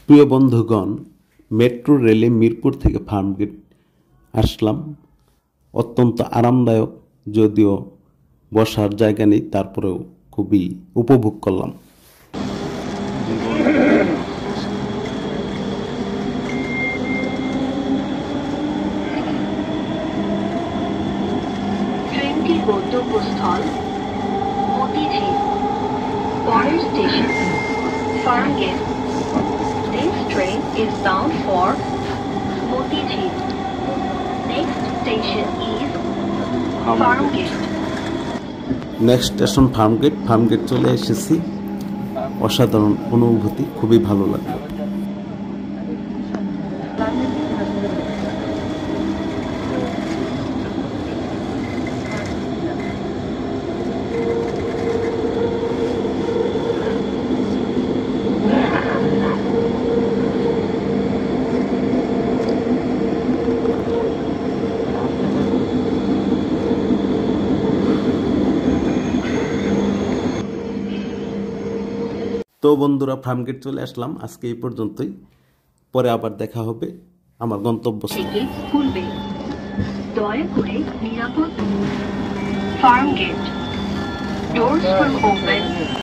প্রিয় বন্ধুগণ, মেট্রো রেলে মিরপুর থেকে ফার্মগেট আসলাম। অত্যন্ত আরামদায়ক, যদিও বসার জায়গা নেই, তারপরেও খুবই উপভোগ করলাম। ট্রেনটির গন্তব্যস্থল মতিঝিল, পরের station Farmgate. This train is bound for Motijhil. Next station is Farmgate. Next station Farmgate. Farmgate চলে এসেছি। অসাধারণ অনুভূতি, খুবই ভালো লাগলো। তো বন্ধুরা, ফার্মগেট চলে আসলাম। আজকে এই পর্যন্তই। পরে আবার দেখা হবে আমার গন্তব্যস্থলে। খুলবে, দয়া করে নিরাপদ। Farmgate, doors will open